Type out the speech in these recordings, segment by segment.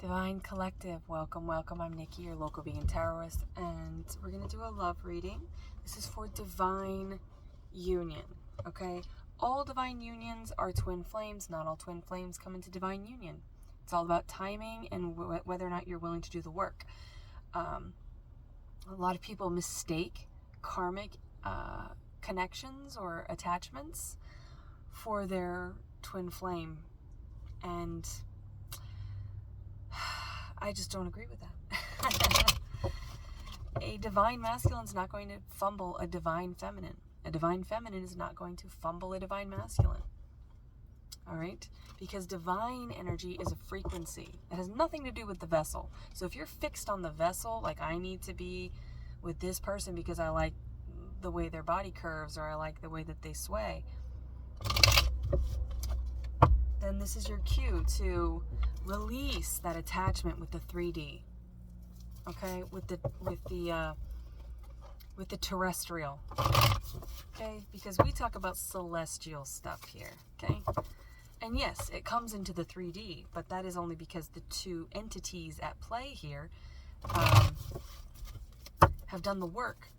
Divine Collective, welcome, welcome. I'm Nikki, your local vegan tarotist, and we're going to do a love reading. This is for divine union, okay? All divine unions are twin flames. Not all twin flames come into divine union. It's all about timing and whether or not you're willing to do the work. A lot of people mistake karmic connections or attachments for their twin flame, and I just don't agree with that. A divine masculine is not going to fumble a divine feminine. A divine feminine is not going to fumble a divine masculine. All right? Because divine energy is a frequency. It has nothing to do with the vessel. So if you're fixed on the vessel, like I need to be with this person because I like the way their body curves or I like the way that they sway, then this is your cue to release that attachment with the 3D, okay, with the terrestrial, okay, because we talk about celestial stuff here, okay, and yes, it comes into the 3D, but that is only because the two entities at play here have done the work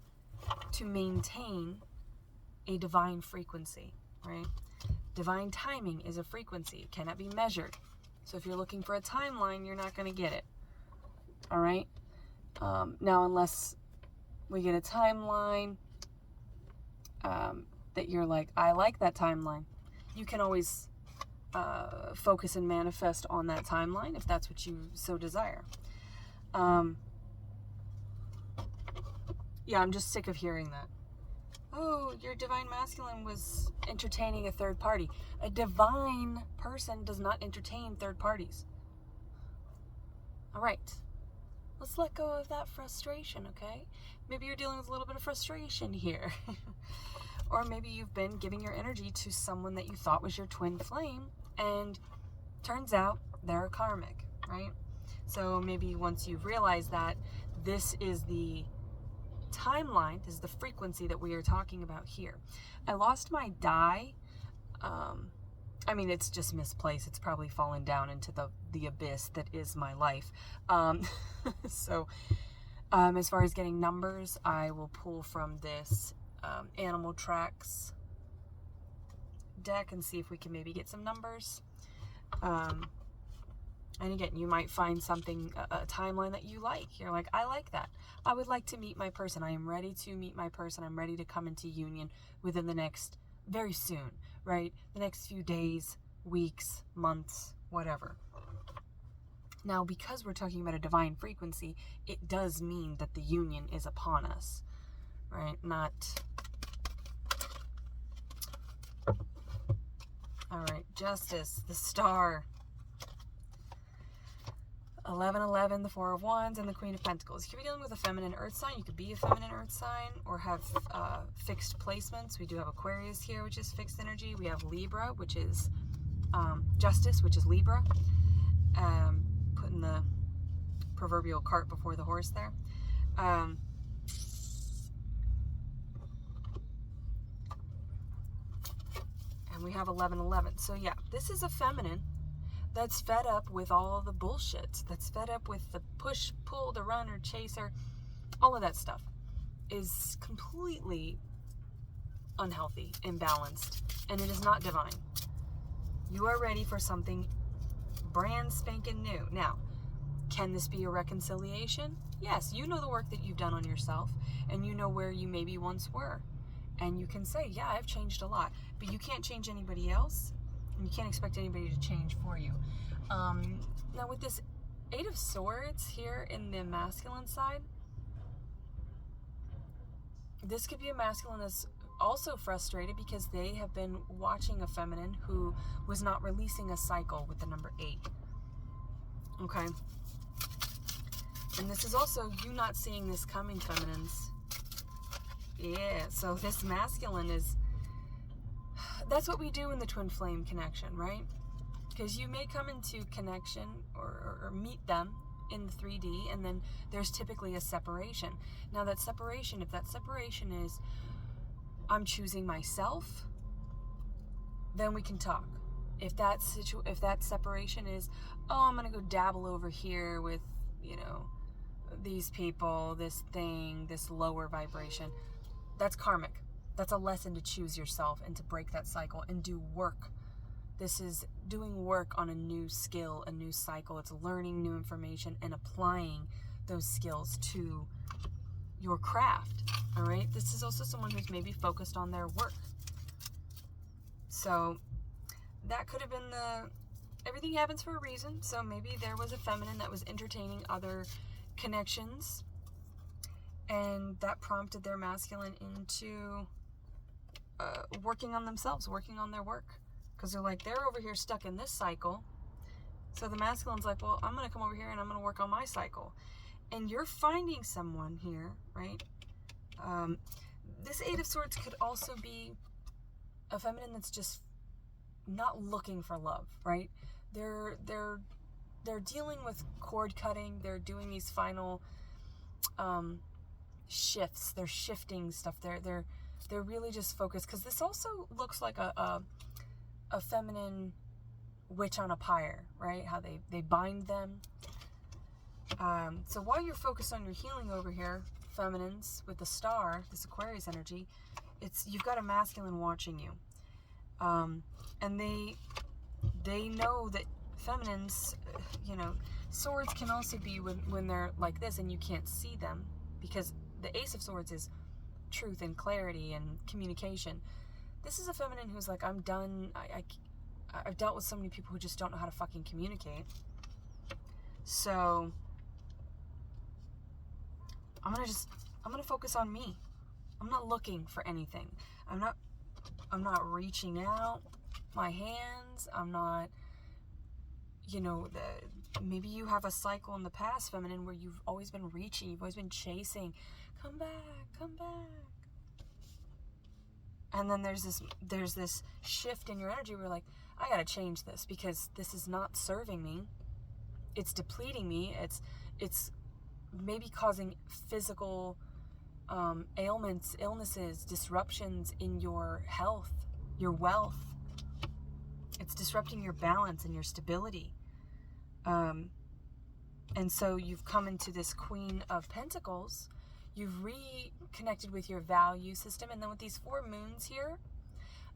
to maintain a divine frequency, right? Divine timing is a frequency. It cannot be measured. So if you're looking for a timeline, you're not going to get it. All right? Now, unless we get a timeline that you're like, I like that timeline, you can always focus and manifest on that timeline if that's what you so desire. Yeah, I'm just sick of hearing that. Oh, your divine masculine was entertaining a third party. A divine person does not entertain third parties. All right. Let's let go of that frustration, okay? Maybe you're dealing with a little bit of frustration here. Or maybe you've been giving your energy to someone that you thought was your twin flame, and turns out they're karmic, right? So maybe once you've realized that this is the timeline, this is the frequency that we are talking about here. I lost my die. I mean, it's just misplaced. It's probably fallen down into the abyss that is my life. So as far as getting numbers, I will pull from this Animal Tracks deck and see if we can maybe get some numbers. And again, you might find something, a timeline that you like. You're like, I like that. I would like to meet my person. I am ready to meet my person. I'm ready to come into union within the next, very soon, right? The next few days, weeks, months, whatever. Now, because we're talking about a divine frequency, it does mean that the union is upon us, right? Not... All right, Justice, the Star, 1111, the Four of Wands, and the Queen of Pentacles. You could be dealing with a feminine earth sign. You could be a feminine earth sign or have fixed placements. We do have Aquarius here, which is fixed energy. We have Libra, which is Justice, which is Libra. Putting the proverbial cart before the horse there. And we have 1111. So yeah, this is a feminine that's fed up with all the bullshit, that's fed up with the push, pull, the run or chaser, all of that stuff is completely unhealthy, imbalanced, and it is not divine. You are ready for something brand spanking new. Now, can this be a reconciliation? Yes, you know the work that you've done on yourself, and you know where you maybe once were. And you can say, yeah, I've changed a lot, but you can't change anybody else. You can't expect anybody to change for you. Now with this Eight of Swords here in the masculine side, this could be a masculine that's also frustrated because they have been watching a feminine who was not releasing a cycle with the number 8. Okay? And this is also you not seeing this coming, feminines. Yeah, so this masculine is... That's what we do in the twin flame connection, right? Because you may come into connection or meet them in the 3D, and then there's typically a separation. Now that separation, if that separation is, I'm choosing myself, then we can talk. if that separation is, oh, I'm gonna go dabble over here with, these people, this thing, this lower vibration, that's karmic. That's a lesson to choose yourself and to break that cycle and do work. This is doing work on a new skill, a new cycle. It's learning new information and applying those skills to your craft. All right. This is also someone who's maybe focused on their work. So that could have been everything happens for a reason. So maybe there was a feminine that was entertaining other connections, and that prompted their masculine into working on themselves, working on their work. Because they're over here stuck in this cycle. So the masculine's like, well, I'm going to come over here and I'm going to work on my cycle. And you're finding someone here, right? This Eight of Swords could also be a feminine that's just not looking for love, right? They're dealing with cord cutting. They're doing these final shifts. They're shifting stuff. They're really just focused, because this also looks like a feminine witch on a pyre, right? How they bind them. So while you're focused on your healing over here, feminines, with the star, this Aquarius energy, you've got a masculine watching you. And they know that feminines, swords can also be when they're like this and you can't see them, because the Ace of Swords is truth and clarity and communication. This is a feminine who's like, I'm done. I've dealt with so many people who just don't know how to fucking communicate. So I'm gonna focus on me. I'm not looking for anything. I'm not reaching out my hands. I'm not, maybe you have a cycle in the past, feminine, where you've always been reaching, you've always been chasing. Come back, come back. And then there's this shift in your energy where you're like, I gotta change this, because this is not serving me. It's depleting me. It's maybe causing physical ailments, illnesses, disruptions in your health, your wealth. It's disrupting your balance and your stability. And so you've come into this Queen of Pentacles. You've reconnected with your value system. And then with these 4 moons here,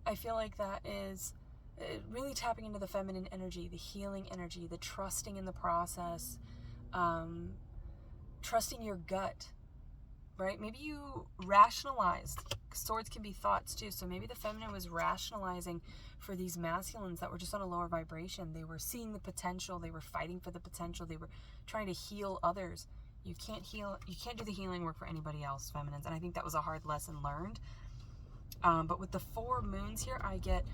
I feel like that is really tapping into the feminine energy, the healing energy, the trusting in the process, trusting your gut, right? Maybe you rationalized. Swords can be thoughts too. So maybe the feminine was rationalizing for these masculines that were just on a lower vibration. They were seeing the potential. They were fighting for the potential. They were trying to heal others. You can't do the healing work for anybody else, feminines. And I think that was a hard lesson learned. But with the 4 moons here, I get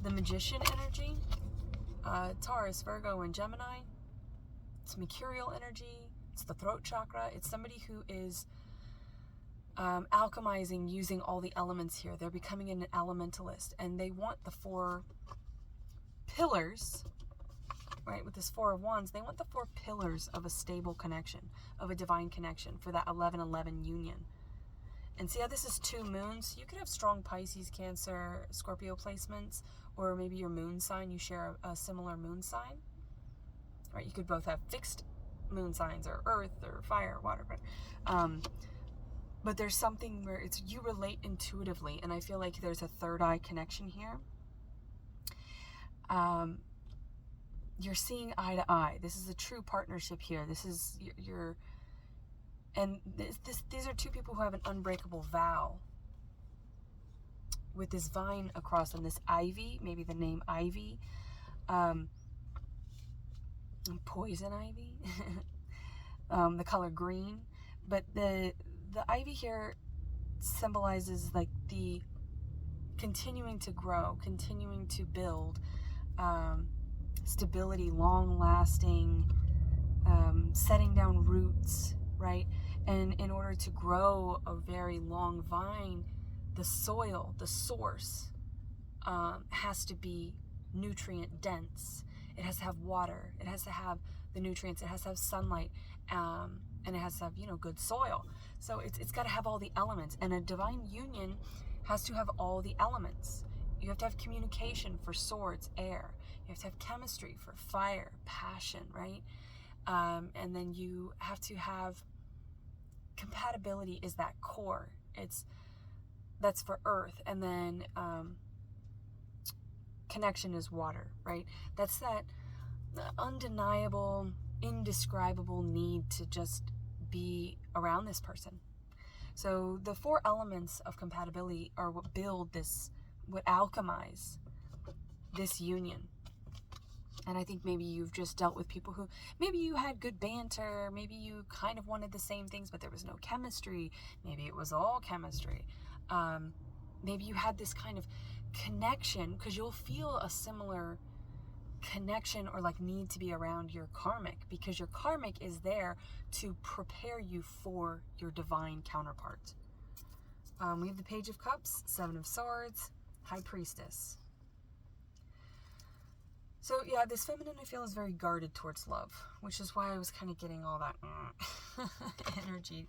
the Magician energy, Taurus, Virgo, and Gemini. It's Mercurial energy. It's the throat chakra. It's somebody who is alchemizing, using all the elements here. They're becoming an elementalist, and they want the 4 pillars, right? With this 4 of Wands, they want the 4 pillars of a stable connection, of a divine connection, for that 11-11 union. And see how this is 2 moons? You could have strong Pisces, Cancer, Scorpio placements, or maybe your moon sign, you share a similar moon sign, right? You could both have fixed moon signs, or earth, or fire, or water, but there's something where you relate intuitively, and I feel like there's a third eye connection here. You're seeing eye to eye. This is a true partnership here. This is these are 2 people who have an unbreakable vow. With this vine across them, this ivy, maybe the name Ivy, poison ivy, the color green, but the ivy here symbolizes like the continuing to grow, continuing to build, stability, long-lasting, setting down roots, right? And in order to grow a very long vine, the soil, the source, has to be nutrient dense. It has to have water. It has to have the nutrients. It has to have sunlight, and it has to have, good soil. So it's got to have all the elements. And a divine union has to have all the elements. You have to have communication for swords, air. You have to have chemistry for fire, passion, right? And then you have to have compatibility is that core. That's for earth. And then connection is water, right? That's that undeniable, indescribable need to just be around this person. So the 4 elements of compatibility are what build this, what alchemize this union. And I think maybe you've just dealt with people who, maybe you had good banter, maybe you kind of wanted the same things, but there was no chemistry. Maybe it was all chemistry. Maybe you had this kind of connection, because you'll feel a similar connection or like need to be around your karmic, because your karmic is there to prepare you for your divine counterpart. We have the Page of Cups, 7 of Swords, High Priestess. So yeah, this feminine I feel is very guarded towards love, which is why I was kind of getting all that energy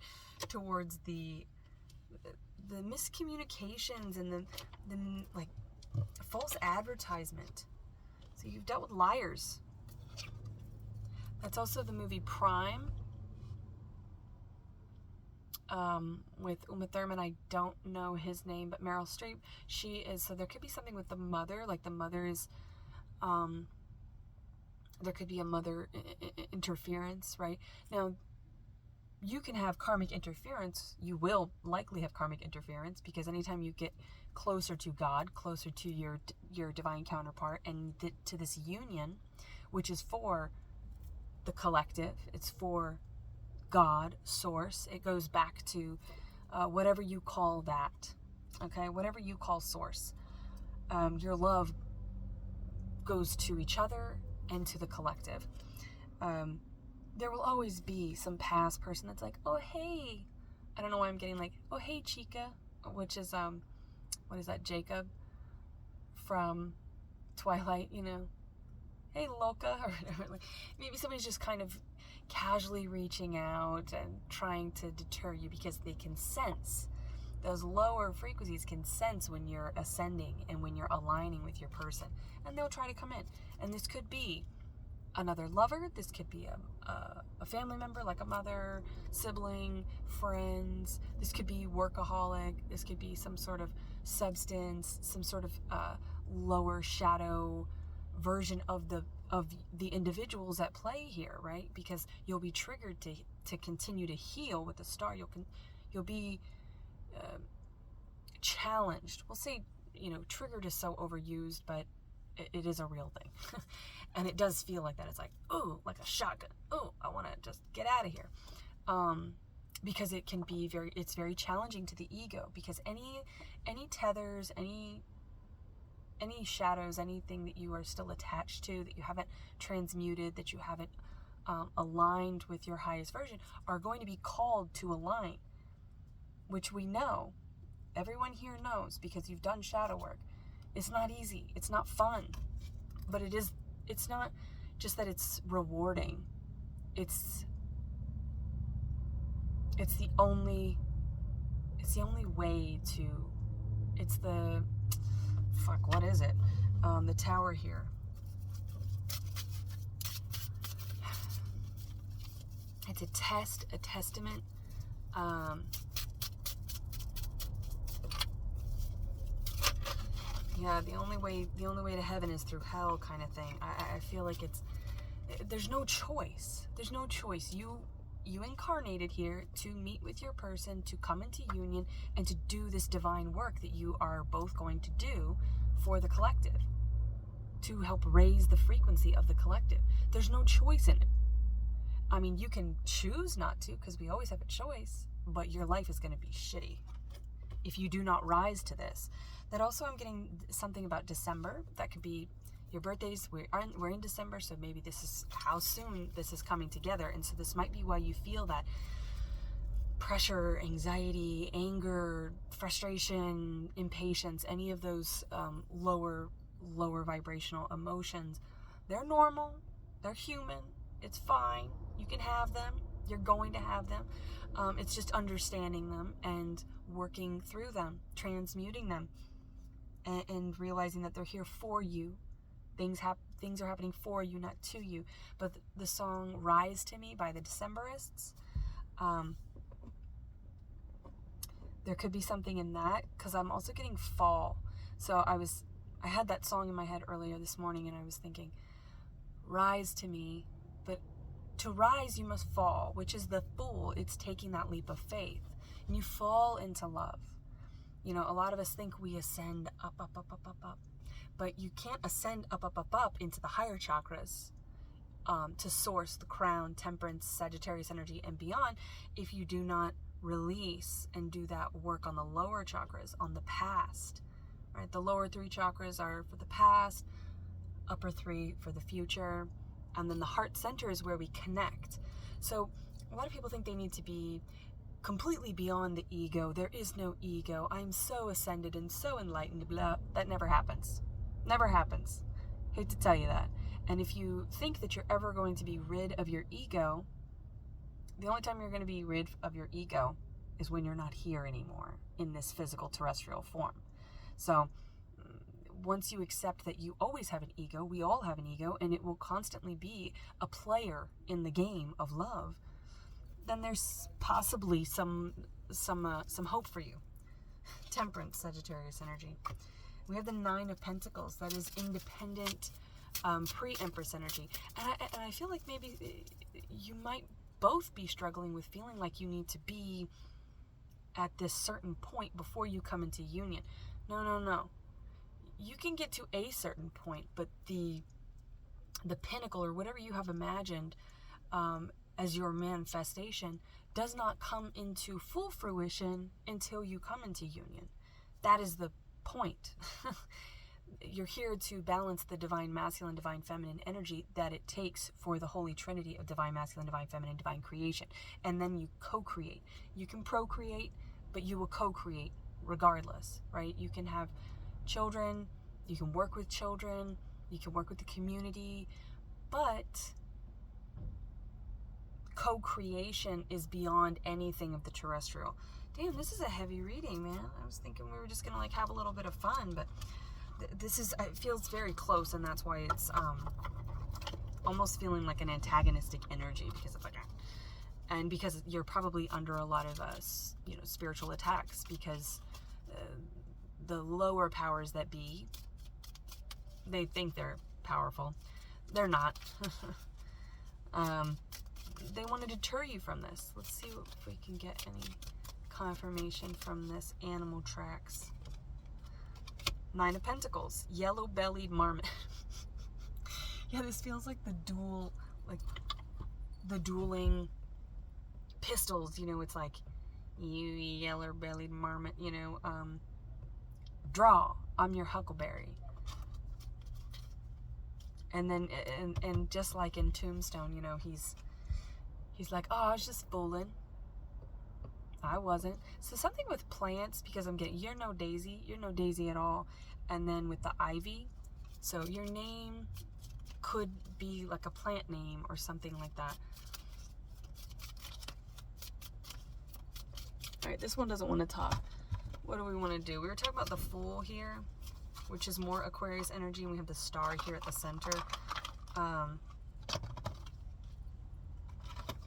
towards the miscommunications and the like false advertisement. So you've dealt with liars. That's also the movie Prime with Uma Thurman. I don't know his name, but Meryl Streep. She is, so there could be something with the mother, like the mother is, there could be a mother interference, right? Now, you can have karmic interference. You will likely have karmic interference, because anytime you get closer to God, closer to your divine counterpart, and to this union, which is for the collective, it's for God, source. It goes back to whatever you call that, okay? Whatever you call source. Your love goes to each other and to the collective. There will always be some past person that's like, oh, hey. I don't know why I'm getting like, oh, hey, Chica, which is, what is that, Jacob from Twilight, you know? Hey, Loca, or whatever. Like, maybe somebody's just kind of casually reaching out and trying to deter you, because they can sense, those lower frequencies can sense when you're ascending and when you're aligning with your person, and they'll try to come in. And this could be another lover, this could be a family member, like a mother, sibling, friends, this could be workaholic, this could be some sort of substance, some sort of lower shadow version of the individuals at play here, right? Because you'll be triggered to continue to heal with the star. You'll be challenged. We'll say, you know, triggered is so overused, but it is a real thing. And it does feel like that. It's like, oh, like a shotgun. Oh, I want to just get out of here. Because it can be it's very challenging to the ego, because any tethers, any shadows, anything that you are still attached to, that you haven't transmuted, that you haven't aligned with your highest version, are going to be called to align, which we know. Everyone here knows, because you've done shadow work. It's not easy. It's not fun. But it's not just that it's rewarding. It's the only way to, it's the, what is it? The Tower here. It's a test, a testament. Yeah, the only way to heaven is through hell, kind of thing. I feel like there's no choice. There's no choice. You incarnated here to meet with your person, to come into union, and to do this divine work that you are both going to do for the collective, to help raise the frequency of the collective. There's no choice in it. I mean, you can choose not to, because we always have a choice, but your life is going to be shitty if you do not rise to this. That also, I'm getting something about December. That could be your birthdays. We're in December, so maybe this is how soon this is coming together. And so this might be why you feel that pressure, anxiety, anger, frustration, impatience, any of those lower vibrational emotions. They're normal. They're human. It's fine. You can have them. You're going to have them. It's just understanding them and working through them, transmuting them. and realizing that they're here for you. Things are happening for you, not to you. But the song Rise to Me by the Decemberists, there could be something in that, because I'm also getting fall. So I had that song in my head earlier this morning, and I was thinking, rise to me, but to rise you must fall, which is the fool. It's taking that leap of faith, and you fall into love. You know, a lot of us think we ascend up, but you can't ascend up into the higher chakras, to source, the crown, temperance, Sagittarius energy, and beyond, if you do not release and do that work on the lower chakras, on the past, right? The lower 3 chakras are for the past, upper 3 for the future, and then the heart center is where we connect. So a lot of people think they need to be completely beyond the ego. There is no ego. I'm so ascended and so enlightened. Blah. That never happens. Never happens. Hate to tell you that. And if you think that you're ever going to be rid of your ego, the only time you're going to be rid of your ego is when you're not here anymore in this physical terrestrial form. So once you accept that you always have an ego, we all have an ego, and it will constantly be a player in the game of love, then there's possibly some hope for you. Temperance, Sagittarius energy. We have the 9 of Pentacles. That is independent, pre-Empress energy. And I feel like maybe you might both be struggling with feeling like you need to be at this certain point before you come into union. No. You can get to a certain point, but the pinnacle, or whatever you have imagined as your manifestation, does not come into full fruition until you come into union. That is the point. You're here to balance the divine masculine, divine feminine energy that it takes for the holy trinity of divine masculine, divine feminine, divine creation. And then you co-create. You can procreate, but you will co-create regardless, right? You can have children, you can work with children, you can work with the community, but co-creation is beyond anything of the terrestrial. Damn, this is a heavy reading, man. I was thinking we were just gonna like have a little bit of fun, but this is, it feels very close, and that's why it's almost feeling like an antagonistic energy, because of like, and because you're probably under a lot of spiritual attacks, because the lower powers that be, they think they're powerful. They're not. They want to deter you from this. Let's see if we can get any confirmation from this Animal Tracks. 9 of Pentacles, yellow-bellied marmot. Yeah, this feels like the dueling pistols, it's like, you yellow-bellied marmot, draw, I'm your huckleberry. And then, and just like in Tombstone, he's like, oh, I was just fooling. I wasn't. So something with plants, because I'm getting, you're no Daisy at all. And then with the ivy, so your name could be like a plant name or something like that. All right, this one doesn't want to talk. What do we want to do? We were talking about the Fool here, which is more Aquarius energy, and we have the Star here at the center.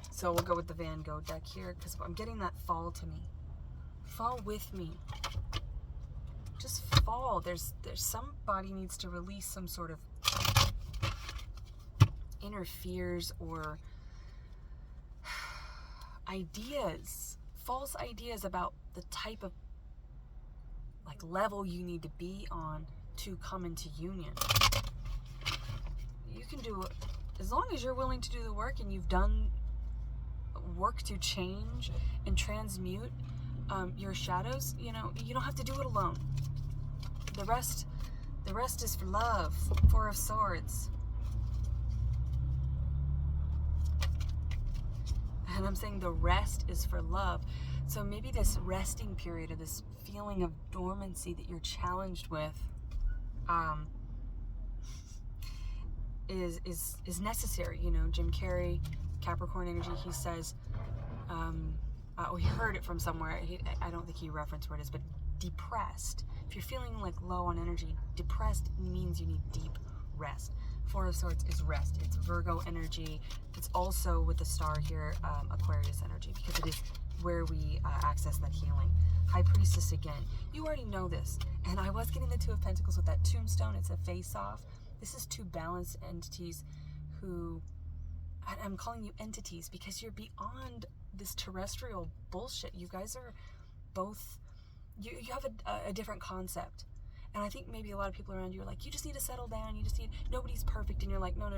So we'll go with the Van Gogh deck here, because I'm getting that fall to me. Fall with me. Just fall. There's somebody needs to release some sort of inner fears or ideas, false ideas about the type of level you need to be on to come into union. You can do it as long as you're willing to do the work, and you've done work to change and transmute your shadows. You don't have to do it alone. The rest is for love. 4 of Swords. And I'm saying the rest is for love. So maybe this resting period, or this feeling of dormancy that you're challenged with, is necessary. Jim Carrey, Capricorn energy, he says, we heard it from somewhere. I don't think he referenced where it is, but depressed, if you're feeling like low on energy, depressed means you need deep rest. Four of Swords is rest. It's Virgo energy. It's also, with the star here, Aquarius energy, because it is where we access that healing. High Priestess again. You already know this. And I was getting the Two of Pentacles with that tombstone. It's a face-off. This is two balanced entities who, I'm calling you entities because you're beyond this terrestrial bullshit. You guys are both, you have a different concept. And I think maybe a lot of people around you are like, you just need to settle down. You just need, nobody's perfect. And you're like, no.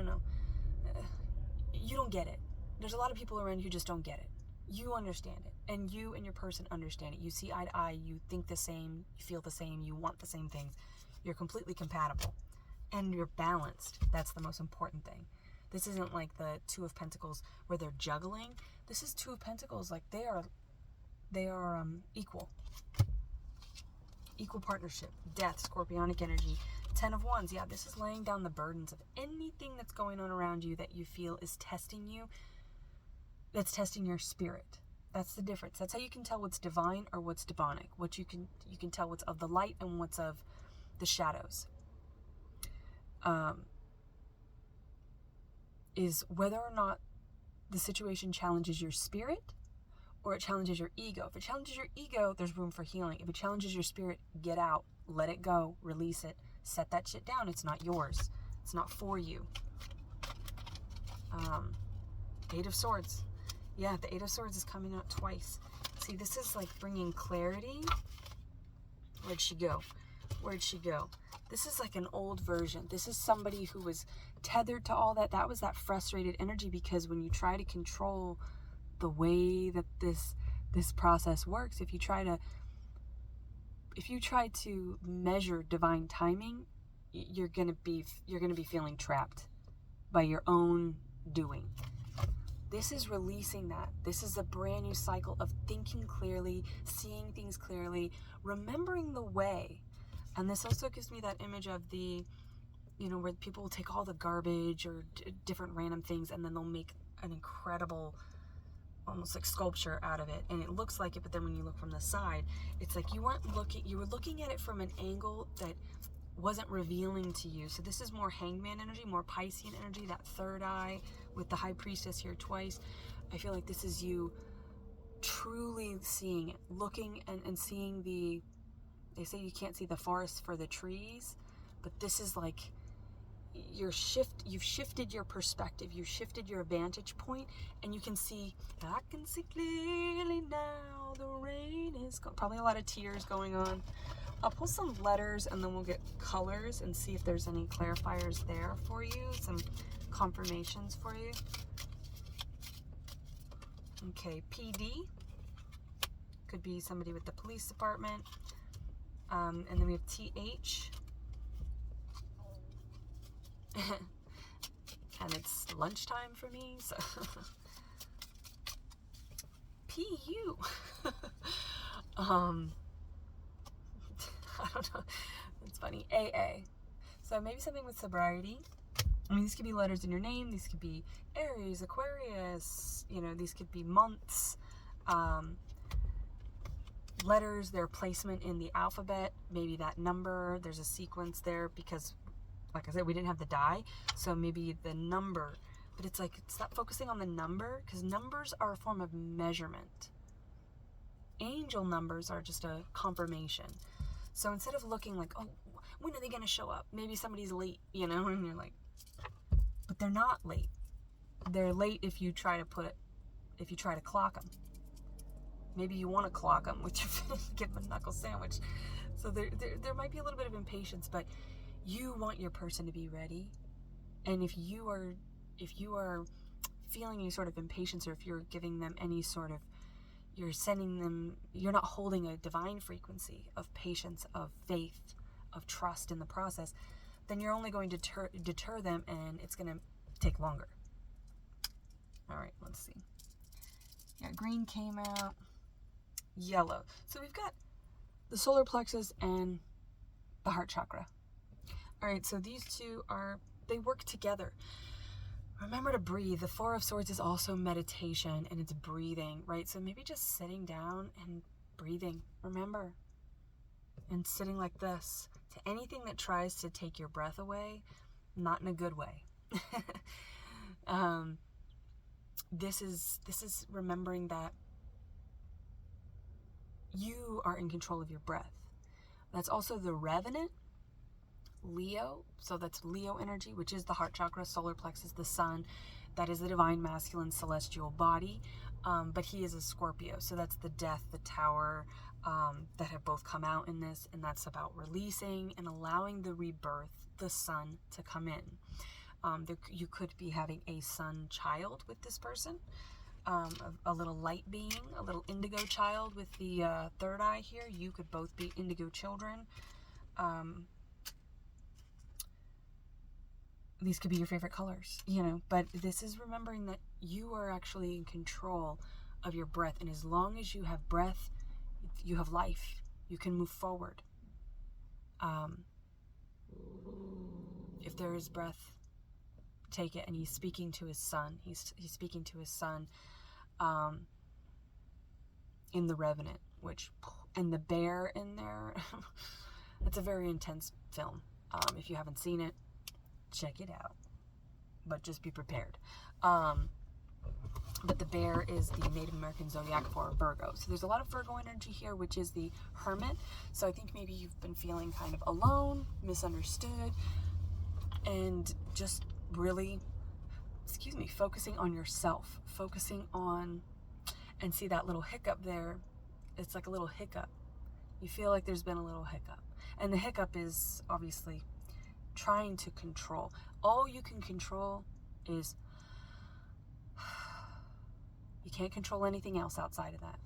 You don't get it. There's a lot of people around you who just don't get it. You understand it. And you and your person understand it. You see eye to eye. You think the same. You feel the same. You want the same things. You're completely compatible. And you're balanced. That's the most important thing. This isn't like the Two of Pentacles where they're juggling. This is Two of Pentacles. Like they are equal. Equal partnership. Death, Scorpionic energy. 10 of Wands. Yeah, this is laying down the burdens of anything that's going on around you that you feel is testing you. That's testing your spirit. That's the difference. That's how you can tell what's divine or what's demonic. What you can tell what's of the light and what's of the shadows. Is whether or not the situation challenges your spirit or it challenges your ego. If it challenges your ego, there's room for healing. If it challenges your spirit, get out, let it go, release it, set that shit down. It's not yours. It's not for you. Eight of Swords. Yeah, the Eight of Swords is coming out twice. See, this is like bringing clarity. Where'd she go? Where'd she go? This is like an old version. This is somebody who was tethered to all that. That was that frustrated energy, because when you try to control the way that this process works, if you try to measure divine timing, you're gonna be feeling trapped by your own doing. This is releasing that. This is a brand new cycle of thinking clearly, seeing things clearly, remembering the way. And this also gives me that image of the, where people will take all the garbage or different random things and then they'll make an incredible, almost like sculpture out of it. And it looks like it, but then when you look from the side, it's like you were looking at it from an angle that wasn't revealing to you. So this is more Hangman energy, more Piscean energy, that third eye with the High Priestess here twice. I feel like this is you truly seeing it, looking and seeing the, they say you can't see the forest for the trees, but this is like you've shifted your perspective, you've shifted your vantage point, and you can see, I can see clearly now, the rain is probably a lot of tears going on. I'll pull some letters and then we'll get colors and see if there's any clarifiers there for you, some confirmations for you. Okay, PD could be somebody with the police department. And then we have TH. And it's lunchtime for me, so PU. I don't know. It's funny. AA. So maybe something with sobriety. I mean, these could be letters in your name. These could be Aries, Aquarius. These could be months. Letters, their placement in the alphabet. Maybe that number. There's a sequence there because, like I said, we didn't have the die. So maybe the number. But it's like, stop focusing on the number, because numbers are a form of measurement. Angel numbers are just a confirmation. So instead of looking like, oh, when are they going to show up? Maybe somebody's late, and you're like, but they're not late. They're late if you try to clock them. Maybe you want to clock them with your give them a knuckle sandwich. So there might be a little bit of impatience, but you want your person to be ready. And if you are feeling any sort of impatience, or if you're giving them any sort of, you're not holding a divine frequency of patience, of faith, of trust in the process, then you're only going to deter them, and it's going to take longer. All right, let's see. Yeah, green came out. Yellow. So we've got the solar plexus and the heart chakra. All right, so these two they work together. Remember to breathe. The Four of Swords is also meditation, and it's breathing, right? So maybe just sitting down and breathing. Remember, and sitting like this to anything that tries to take your breath away, not in a good way. This is remembering that you are in control of your breath. That's also the Revenant, Leo. So that's Leo energy, which is the heart chakra, solar plexus, the sun. That is the divine masculine celestial body. But he is a Scorpio. So that's the death, the tower, that have both come out in this. And that's about releasing and allowing the rebirth, the sun, to come in. You could be having a sun child with this person. A little light being, a little indigo child with the third eye here. You could both be indigo children. These could be your favorite colors, but this is remembering that you are actually in control of your breath. And as long as you have breath, you have life. You can move forward. If there is breath, take it. And he's speaking to his son. He's speaking to his son in The Revenant, and the bear in there. It's a very intense film. If you haven't seen it, check it out, but just be prepared. But the bear is the Native American zodiac for Virgo. So there's a lot of Virgo energy here, which is the Hermit. So I think maybe you've been feeling kind of alone, misunderstood, and just really, focusing on yourself, and see that little hiccup there. It's like a little hiccup. You feel like there's been a little hiccup. And the hiccup is obviously trying to control. All you can control is, you can't control anything else outside of that.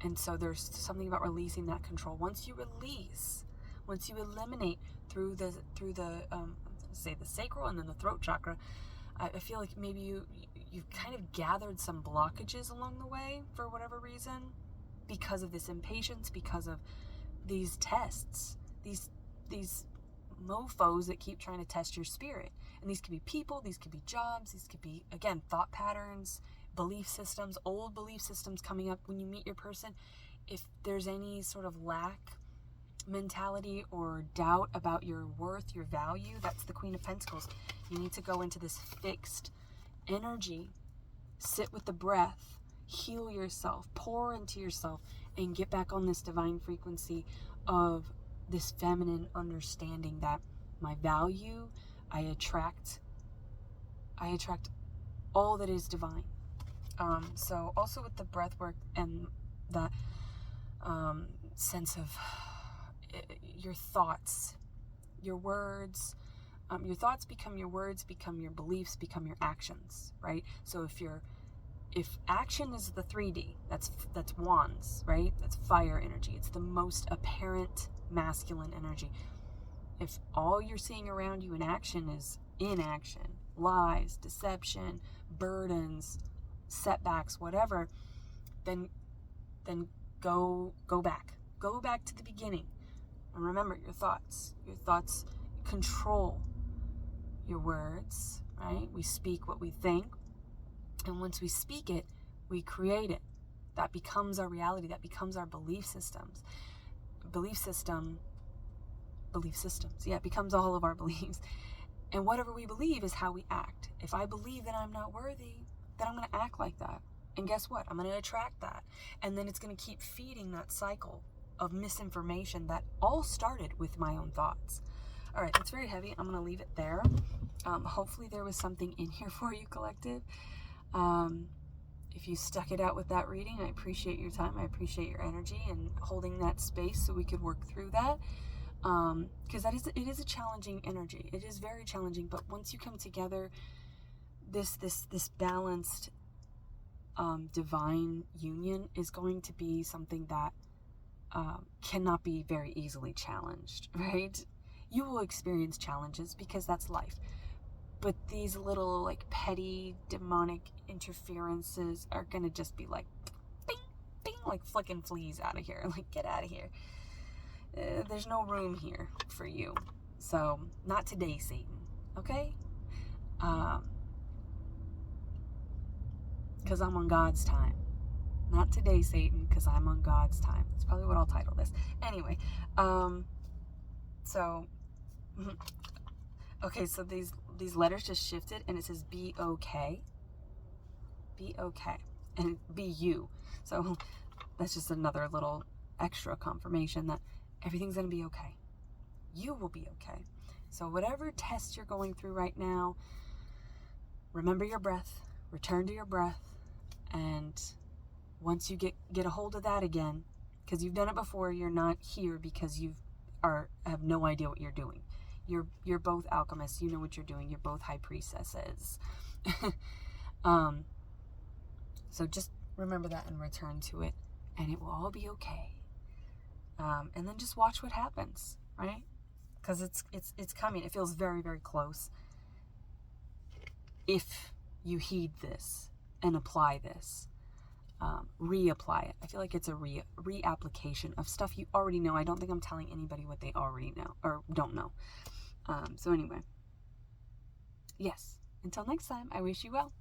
And so there's something about releasing that control. Once you eliminate through the the sacral and then the throat chakra, I feel like maybe you've kind of gathered some blockages along the way for whatever reason, because of this impatience, because of these tests, these mofos that keep trying to test your spirit. And these could be people, these could be jobs, these could be, again, thought patterns, belief systems, old belief systems coming up when you meet your person. If there's any sort of lack mentality or doubt about your worth, your value, that's the Queen of Pentacles. You need to go into this fixed energy, sit with the breath, heal yourself, pour into yourself, and get back on this divine frequency of this feminine understanding that my value, I attract all that is divine. So also with the breath work and that sense of your thoughts, your words, your thoughts become your words, become your beliefs, become your actions, right? So if action is the 3D, that's wands, right? That's fire energy. It's the most apparent masculine energy. If all you're seeing around you in action is inaction, lies, deception, burdens, setbacks, whatever, then go back to the beginning. And remember your thoughts control your words, right? We speak what we think, and once we speak it, we create it. That becomes our reality. That becomes our belief systems. Yeah, it becomes all of our beliefs. And whatever we believe is how we act. If I believe that I'm not worthy, then I'm going to act like that. And guess what? I'm going to attract that. And then it's going to keep feeding that cycle of misinformation that all started with my own thoughts. All right, that's very heavy. I'm going to leave it there. Hopefully there was something in here for you, collective. If you stuck it out with that reading, I appreciate your time. I appreciate your energy and holding that space so we could work through that. Because it is a challenging energy. It is very challenging, but once you come together, this balanced divine union is going to be something that cannot be very easily challenged, right? You will experience challenges because that's life. But these little like petty demonic interferences are going to just be like bing, bing, like flicking fleas out of here. Like, get out of here. There's no room here for you. So, not today, Satan. Okay? Because I'm on God's time. Not today, Satan, because I'm on God's time. That's probably what I'll title this. Anyway, so okay, so these letters just shifted, and it says be okay. Be okay. And be you. So that's just another little extra confirmation that everything's going to be okay. You will be okay. So whatever test you're going through right now, remember your breath, return to your breath, and once you get a hold of that again, because you've done it before, you're not here because you have no idea what you're doing. You're both alchemists. You know what you're doing. You're both high priestesses. So just remember that and return to it, and it will all be okay. And then just watch what happens, right? Because it's coming. It feels very, very close. If you heed this and apply this, reapply it. I feel like it's a reapplication of stuff you already know. I don't think I'm telling anybody what they already know or don't know. So anyway, yes. Until next time, I wish you well.